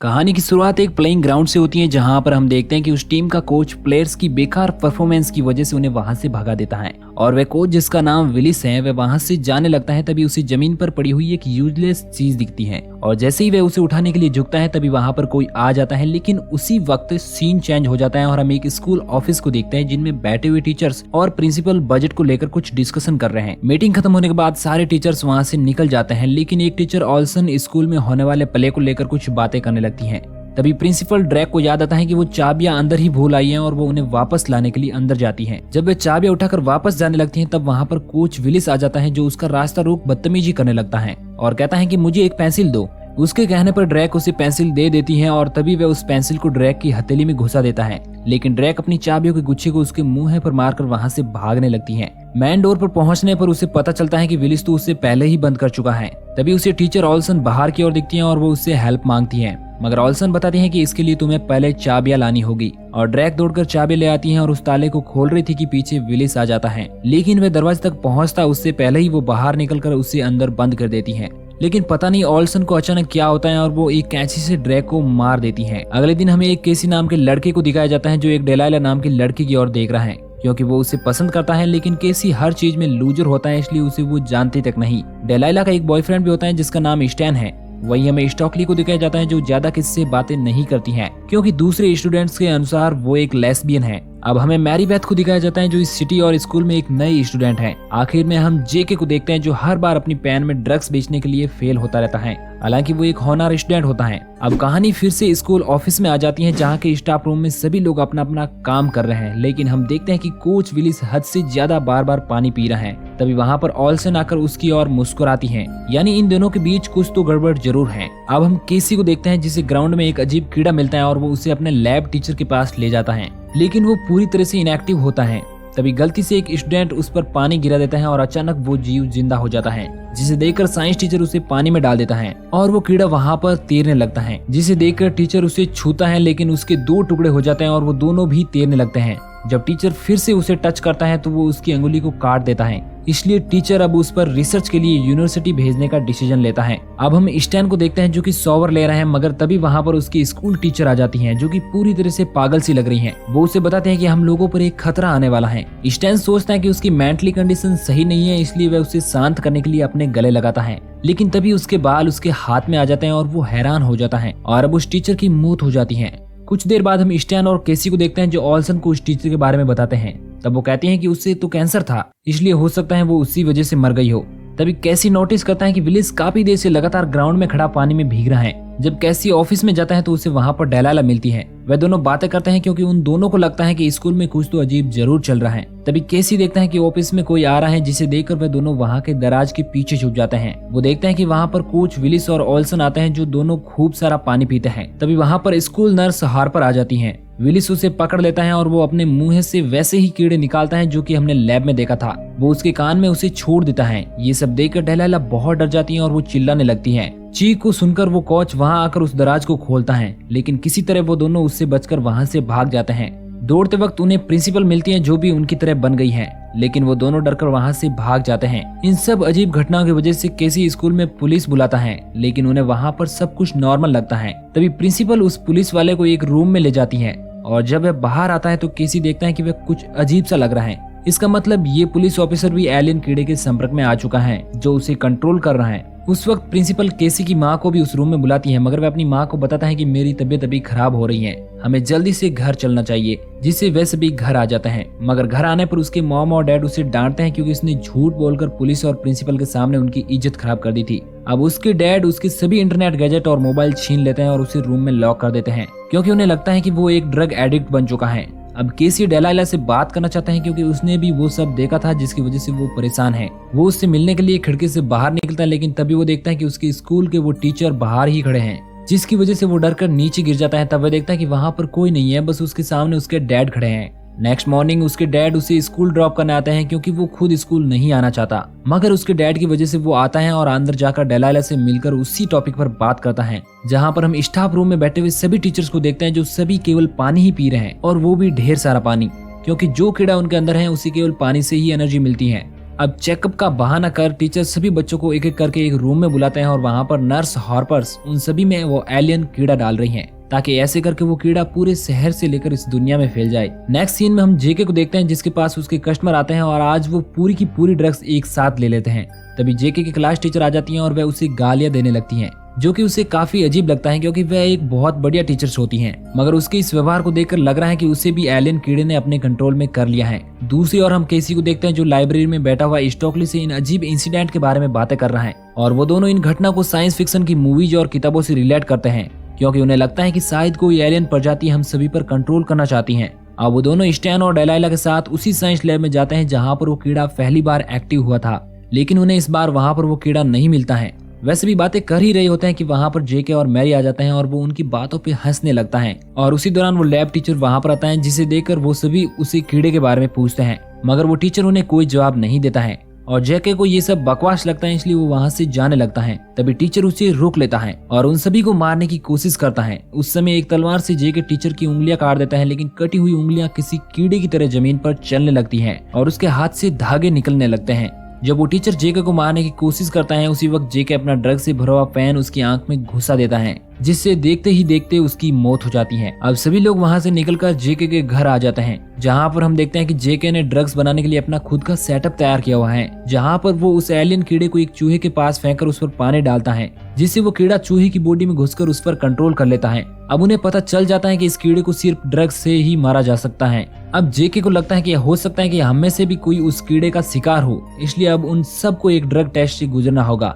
कहानी की शुरुआत एक प्लेइंग ग्राउंड से होती है जहां पर हम देखते हैं कि उस टीम का कोच प्लेयर्स की बेकार परफॉर्मेंस की वजह से उन्हें वहां से भगा देता है और वह कोच जिसका नाम विलिस है वह वहां से जाने लगता है। तभी उसे जमीन पर पड़ी हुई एक यूजलेस चीज दिखती है और जैसे ही वह उसे उठाने के लिए झुकता है तभी वहां पर कोई आ जाता है। लेकिन उसी वक्त सीन चेंज हो जाता है और हम एक स्कूल ऑफिस को देखते हैं जिनमें बैठे हुए टीचर्स और प्रिंसिपल बजट को लेकर कुछ डिस्कशन कर रहे हैं। मीटिंग खत्म होने के बाद सारे टीचर्स वहां से निकल जाते हैं, लेकिन एक टीचर ऑल्सन स्कूल में होने वाले प्ले को लेकर कुछ बातें करने लगती है। तभी प्रिंसिपल ड्रैक को याद आता है कि वो चाबियां अंदर ही भूल आई हैं और वो उन्हें वापस लाने के लिए अंदर जाती हैं। जब वे चाबियां उठाकर वापस जाने लगती हैं तब वहां पर कोच विलिस आ जाता है जो उसका रास्ता रोक बदतमीजी करने लगता है और कहता है कि मुझे एक पेंसिल दो। उसके कहने पर ड्रैक उसे पेंसिल दे देती है और तभी वह उस पेंसिल को ड्रैक की हथेली में घुसा देता है, लेकिन ड्रैक अपनी चाबियों के गुच्छे को उसके मुंह पर मारकर वहां से भागने लगती है। मैन डोर पर पहुंचने पर उसे पता चलता है कि विलिस तो उससे पहले ही बंद कर चुका है। तभी उसे टीचर ऑल्सन बाहर की ओर दिखती है और वो उससे हेल्प मांगती है, मगर ऑल्सन बताती है कि इसके लिए तुम्हें पहले चाबियां लानी होगी और ड्रैक दौड़कर चाबियां ले आती है और उस ताले को खोल रही थी कि पीछे विलिस आ जाता है, लेकिन वह दरवाजे तक पहुंचता उससे पहले ही वो बाहर निकलकर उसे अंदर बंद कर देती है। लेकिन पता नहीं ऑल्सन को अचानक क्या होता है और वो एक कैंची से ड्रैक को मार देती है। अगले दिन हमें एक केसी नाम के लड़के को दिखाया जाता है जो एक डेलाइला नाम की लड़की की ओर देख रहा है क्योंकि वो उसे पसंद करता है, लेकिन केसी हर चीज में लूजर होता है इसलिए उसे वो जानती तक नहीं। डेलाइला का एक बॉयफ्रेंड भी होता है जिसका नाम स्टैन है। वही हमें स्टॉकली को दिखाया जाता है जो ज्यादा किसी से बातें नहीं करती है क्योंकि दूसरे स्टूडेंट्स के अनुसार वो एक लेस्बियन है। अब हमें मैरी बेथ को दिखाया जाता है जो इस सिटी और स्कूल में एक नई स्टूडेंट है। आखिर में हम जेके को देखते हैं जो हर बार अपनी पैन में ड्रग्स बेचने के लिए फेल होता रहता है, हालांकि वो एक होनहार स्टूडेंट होता है। अब कहानी फिर से स्कूल ऑफिस में आ जाती है जहाँ के स्टाफ रूम में सभी लोग अपना अपना काम कर रहे हैं, लेकिन हम देखते हैं कि कोच विलिस हद से ज्यादा बार बार पानी पी रहा है। तभी वहाँ पर ऑल्सन आकर उसकी ओर मुस्कुराती है, यानी इन दोनों के बीच कुछ तो गड़बड़ जरूर है। अब हम केसी को देखते हैं जिसे ग्राउंड में एक अजीब कीड़ा मिलता है और वो उसे अपने लैब टीचर के पास ले जाता है, लेकिन वो पूरी तरह से इनएक्टिव होता है। तभी गलती से एक स्टूडेंट उस पर पानी गिरा देता है और अचानक वो जीव जिंदा हो जाता है, जिसे देखकर साइंस टीचर उसे पानी में डाल देता है और वो कीड़ा वहाँ पर तैरने लगता है, जिसे देखकर टीचर उसे छूता है लेकिन उसके दो टुकड़े हो जाते हैं और वो दोनों भी तैरने लगते हैं। जब टीचर फिर से उसे टच करता है तो वो उसकी अंगुली को काट देता है, इसलिए टीचर अब उस पर रिसर्च के लिए यूनिवर्सिटी भेजने का डिसीजन लेता है। अब हम स्टैन को देखते हैं जो कि शॉवर ले रहे हैं, मगर तभी वहाँ पर उसकी स्कूल टीचर आ जाती हैं जो कि पूरी तरह से पागल सी लग रही हैं। वो उसे बताते हैं कि हम लोगों पर एक खतरा आने वाला है। स्टैन सोचता है कि उसकी मेंटली कंडीशन सही नहीं है, इसलिए वह उसे शांत करने के लिए अपने गले लगाता है, लेकिन तभी उसके बाल उसके हाथ में आ जाते हैं और वो हैरान हो जाता है और अब उस टीचर की मौत हो जाती है। कुछ देर बाद हम स्टैन और केसी को देखते हैं जो ऑल्सन को उस टीचर के बारे में बताते हैं। तब वो कहती हैं कि उससे तो कैंसर था, इसलिए हो सकता है वो उसी वजह से मर गई हो। तभी कैसी नोटिस करता है कि विलिस काफी देर से लगातार ग्राउंड में खड़ा पानी में भीग रहा है। जब कैसी ऑफिस में जाता है तो उसे वहाँ पर डेलाइला मिलती है। वे दोनों बातें करते हैं क्योंकि उन दोनों को लगता है कि स्कूल में कुछ तो अजीब जरूर चल रहा है। तभी कैसी देखता है कि ऑफिस में कोई आ रहा है, जिसे देखकर वे दोनों वहाँ के दराज के पीछे छुप जाते हैं। वो देखते हैं कि वहाँ पर कोच विलिस और ऑल्सन आते हैं जो दोनों खूब सारा पानी पीते हैं। तभी वहाँ पर स्कूल नर्स हार्पर आ जाती है। विलिस उसे पकड़ लेता है और वो अपने मुंह से वैसे ही कीड़े निकालता है जो कि हमने लैब में देखा था। वो उसके कान में उसे छोड़ देता है। ये सब देखकर डेलाइला बहुत डर जाती है और वो चिल्लाने लगती है। चीख को सुनकर वो कोच वहाँ आकर उस दराज को खोलता है, लेकिन किसी तरह वो दोनों उससे बचकर वहाँ से भाग जाते हैं। दौड़ते वक्त उन्हें प्रिंसिपल मिलती है जो भी उनकी तरह बन गई है, लेकिन वो दोनों डरकर वहाँ से भाग जाते हैं। इन सब अजीब घटनाओं की वजह से केसी स्कूल में पुलिस बुलाता है, लेकिन उन्हें वहाँ पर सब कुछ नॉर्मल लगता है। तभी प्रिंसिपल उस पुलिस वाले को एक रूम में ले जाती है और जब वह बाहर आता है तो केसी देखता है कि वह कुछ अजीब सा लग रहा है। इसका मतलब ये पुलिस ऑफिसर भी एलियन कीड़े के संपर्क में आ चुका है जो उसे कंट्रोल कर रहा है। उस वक्त प्रिंसिपल केसी की माँ को भी उस रूम में बुलाती है, मगर वह अपनी माँ को बताता है कि मेरी तबीयत अभी खराब हो रही है, हमें जल्दी से घर चलना चाहिए, जिससे वह सभी घर आ जाते हैं। मगर घर आने पर उसके मॉम और डैड उसे डांटते हैं क्योंकि उसने झूठ बोलकर पुलिस और प्रिंसिपल के सामने उनकी इज्जत खराब कर दी थी। अब उसके डैड उसके सभी इंटरनेट गैजेट और मोबाइल छीन लेते हैं और उसे रूम में लॉक कर देते हैं क्योंकि उन्हें लगता है कि वो एक ड्रग एडिक्ट बन चुका है। अब केसी डेलाइला से बात करना चाहते हैं क्योंकि उसने भी वो सब देखा था जिसकी वजह से वो परेशान है। वो उससे मिलने के लिए खिड़की से बाहर निकलता है, लेकिन तभी वो देखता है कि उसके स्कूल के वो टीचर बाहर ही खड़े हैं, जिसकी वजह से वो डरकर नीचे गिर जाता है। तब वह देखता है कि वहाँ पर कोई नहीं है, बस उसके सामने उसके डैड खड़े हैं। नेक्स्ट मॉर्निंग उसके डैड उसे स्कूल ड्रॉप करने आते हैं क्योंकि वो खुद स्कूल नहीं आना चाहता, मगर उसके डैड की वजह से वो आता है और अंदर जाकर डेलाइला से मिलकर उसी टॉपिक पर बात करता है, जहाँ पर हम स्टाफ रूम में बैठे हुए सभी टीचर्स को देखते हैं जो सभी केवल पानी ही पी रहे हैं और वो भी ढेर सारा पानी, क्योंकि जो कीड़ा उनके अंदर है उसे केवल पानी से ही एनर्जी मिलती है। अब चेकअप का बहाना कर टीचर सभी बच्चों को एक एक करके एक रूम में बुलाते हैं और वहाँ पर नर्स हार्पर्स उन सभी में वो एलियन कीड़ा डाल रही हैं ताकि ऐसे करके वो कीड़ा पूरे शहर से लेकर इस दुनिया में फैल जाए। नेक्स्ट सीन में हम जेके को देखते हैं जिसके पास उसके कस्टमर आते हैं और आज वो पूरी की पूरी ड्रग्स एक साथ ले लेते हैं। तभी जेके की क्लास टीचर आ जाती हैं और वह उसे गालियां देने लगती हैं, जो कि उसे काफी अजीब लगता है क्योंकि वह एक बहुत बढ़िया टीचर्स होती हैं। मगर उसके इस व्यवहार को देखकर लग रहा है कि उसे भी एलियन कीड़े ने अपने कंट्रोल में कर लिया है। दूसरी ओर हम केसी को देखते हैं जो लाइब्रेरी में बैठा हुआ स्टॉकली से इन अजीब इंसिडेंट के बारे में बातें कर रहा है और वो दोनों इन घटना को साइंस फिक्शन की मूवीज और किताबों से रिलेट करते हैं क्योंकि उन्हें लगता है कि शायद कोई एलियन प्रजाति हम सभी पर कंट्रोल करना चाहती है। अब वो दोनों स्टैन और डेलाइला के साथ उसी साइंस लैब में जाते हैं जहाँ पर वो कीड़ा पहली बार एक्टिव हुआ था, लेकिन उन्हें इस बार वहाँ पर वो कीड़ा नहीं मिलता है। वैसे भी बातें कर ही रहे होते हैं कि वहाँ पर जेके और मैरी आ जाते हैं और वो उनकी बातों पे हंसने लगता है और उसी दौरान वो लैब टीचर वहाँ पर आता है जिसे देखकर वो सभी उसी कीड़े के बारे में पूछते हैं, मगर वो टीचर उन्हें कोई जवाब नहीं देता है और जेके को ये सब बकवास लगता है इसलिए वो वहाँ से जाने लगता है। तभी टीचर उसे रोक लेता है और उन सभी को मारने की कोशिश करता है। उस समय एक तलवार से जेके टीचर की उंगलियां काट देता है, लेकिन कटी हुई उंगलियां किसी कीड़े की तरह जमीन पर चलने लगती हैं और उसके हाथ से धागे निकलने लगते हैं। जब वो टीचर जेके को मारने की कोशिश करता है उसी वक्त जेके अपना ड्रग से भरा हुआ पेन उसकी आंख में घुसा देता है, जिससे देखते ही देखते उसकी मौत हो जाती है। अब सभी लोग वहां से निकलकर जेके के घर आ जाते हैं जहां पर हम देखते हैं कि जेके ने ड्रग्स बनाने के लिए अपना खुद का सेटअप तैयार किया हुआ है, जहां पर वो उस एलियन कीड़े को एक चूहे के पास फेंककर उस पर पानी डालता है जिससे वो कीड़ा चूहे की बॉडी में घुसकर उस पर कंट्रोल कर लेता है। अब उन्हें पता चल जाता है कि इस कीड़े को सिर्फ ड्रग्स से ही मारा जा सकता है। अब जेके को लगता है कि हो सकता है कि हम में से भी कोई उस कीड़े का शिकार हो, इसलिए अब उन सबको एक ड्रग टेस्ट से गुजरना होगा।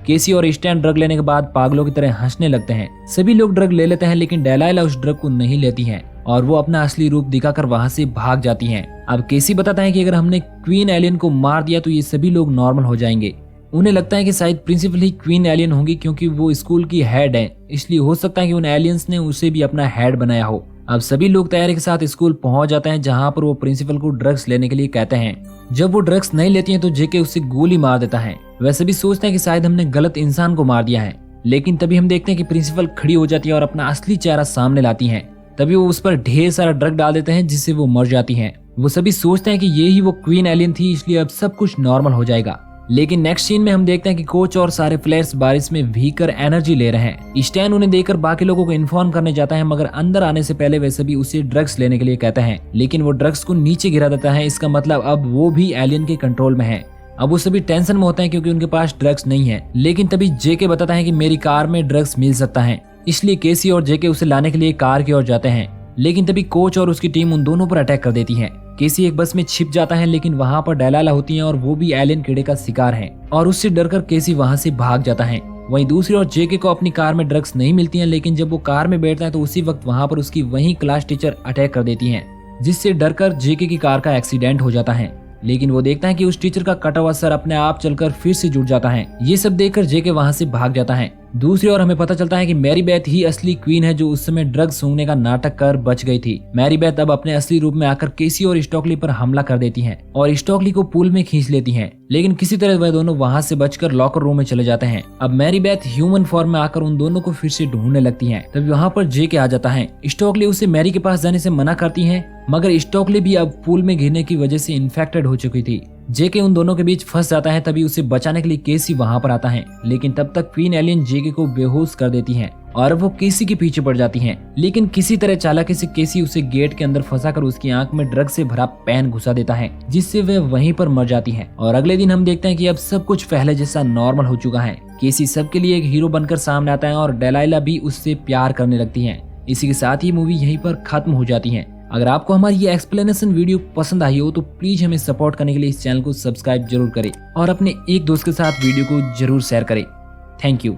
केसी और स्टैन ड्रग लेने के बाद पागलों की तरह हंसने लगते हैं। सभी लोग ड्रग ले लेते हैं लेकिन डेलाइला उस ड्रग को नहीं लेती है और वो अपना असली रूप दिखाकर वहां से भाग जाती हैं। अब केसी बताता है कि अगर हमने क्वीन एलियन को मार दिया तो ये सभी लोग नॉर्मल हो जाएंगे। उन्हें लगता है कि शायद प्रिंसिपल ही क्वीन एलियन होंगी क्योंकि वो स्कूल की हेड है, इसलिए हो सकता है कि उन एलियंस ने उसे भी अपना हेड बनाया हो। अब सभी लोग तैयारी के साथ स्कूल पहुंच जाते हैं जहां पर वो प्रिंसिपल को ड्रग्स लेने के लिए कहते हैं। जब वो ड्रग्स नहीं लेती हैं तो जेके उससे गोली मार देता है। वैसे भी सोचते हैं कि शायद हमने गलत इंसान को मार दिया है, लेकिन तभी हम देखते हैं कि प्रिंसिपल खड़ी हो जाती है और अपना असली चेहरा सामने लाती है। तभी वो उस पर ढेर सारा ड्रग डाल देते हैं जिससे वो मर जाती है। वो सभी सोचते हैं कि ये ही वो क्वीन एलियन थी, इसलिए अब सब कुछ नॉर्मल हो जाएगा। लेकिन नेक्स्ट सीन में हम देखते हैं कि कोच और सारे प्लेयर्स बारिश में भीगकर एनर्जी ले रहे हैं। स्टैन उन्हें देखकर बाकी लोगों को इन्फॉर्म करने जाता है, मगर अंदर आने से पहले वे सभी उसे ड्रग्स लेने के लिए कहते हैं, लेकिन वो ड्रग्स को नीचे गिरा देता है। इसका मतलब अब वो भी एलियन के कंट्रोल में है। अब वो सभी टेंशन में होते हैं क्योंकि उनके पास ड्रग्स नहीं है, लेकिन तभी जेके बताता है कि मेरी कार में ड्रग्स मिल सकता है, इसलिए केसी और जेके उसे लाने के लिए कार की ओर जाते हैं। लेकिन तभी कोच और उसकी टीम उन दोनों पर अटैक कर देती है। केसी एक बस में छिप जाता है, लेकिन वहाँ पर डेलाइला होती है और वो भी एलियन कीड़े का शिकार है और उससे डरकर केसी वहाँ से भाग जाता है। वहीं दूसरी ओर जेके को अपनी कार में ड्रग्स नहीं मिलती हैं, लेकिन जब वो कार में बैठता है तो उसी वक्त वहाँ पर उसकी वही क्लास टीचर अटैक कर देती हैं, जिससे डरकर जेके की कार का एक्सीडेंट हो जाता है। लेकिन वो देखता है कि उस टीचर का कटा हुआ सर अपने आप चलकर फिर से जुड़ जाता है। ये सब देखकर जेके वहाँ से भाग जाता है। दूसरी ओर हमें पता चलता है कि मैरी बेथ ही असली क्वीन है जो उस समय ड्रग्स सूंघने का नाटक कर बच गई थी। मैरी बेथ अब अपने असली रूप में आकर केसी और स्टॉकली पर हमला कर देती हैं और स्टॉकली को पूल में खींच लेती हैं, लेकिन किसी तरह वह दोनों वहां से बचकर लॉकर रूम में चले जाते हैं। अब मैरी बेथ ह्यूमन फॉर्म में आकर उन दोनों को फिर से ढूंढने लगती हैं। तब वहां पर जेके आ जाता है। स्टॉकली उसे मैरी के पास जाने से मना करती है, मगर स्टॉकली भी अब पूल में गिरने की वजह से इन्फेक्टेड हो चुकी थी। जेके उन दोनों के बीच फंस जाता है। तभी उसे बचाने के लिए केसी वहां पर आता है, लेकिन तब तक क्वीन एलियन जेके को बेहोश कर देती है और वो केसी के पीछे पड़ जाती हैं। लेकिन किसी तरह चालाकी से केसी उसे गेट के अंदर फंसाकर उसकी आंख में ड्रग से भरा पेन घुसा देता है, जिससे वह वहीं पर मर जाती है। और अगले दिन हम देखते हैं कि अब सब कुछ पहले जैसा नॉर्मल हो चुका है। केसी सबके लिए एक हीरो बनकर सामने आता है और डेलाइला भी उससे प्यार करने लगती है। इसी के साथ ही मूवी यहीं पर खत्म हो जाती है। अगर आपको हमारी ये एक्सप्लेनेशन वीडियो पसंद आई हो तो प्लीज हमें सपोर्ट करने के लिए इस चैनल को सब्सक्राइब जरूर करें और अपने एक दोस्त के साथ वीडियो को जरूर शेयर करें। Thank you.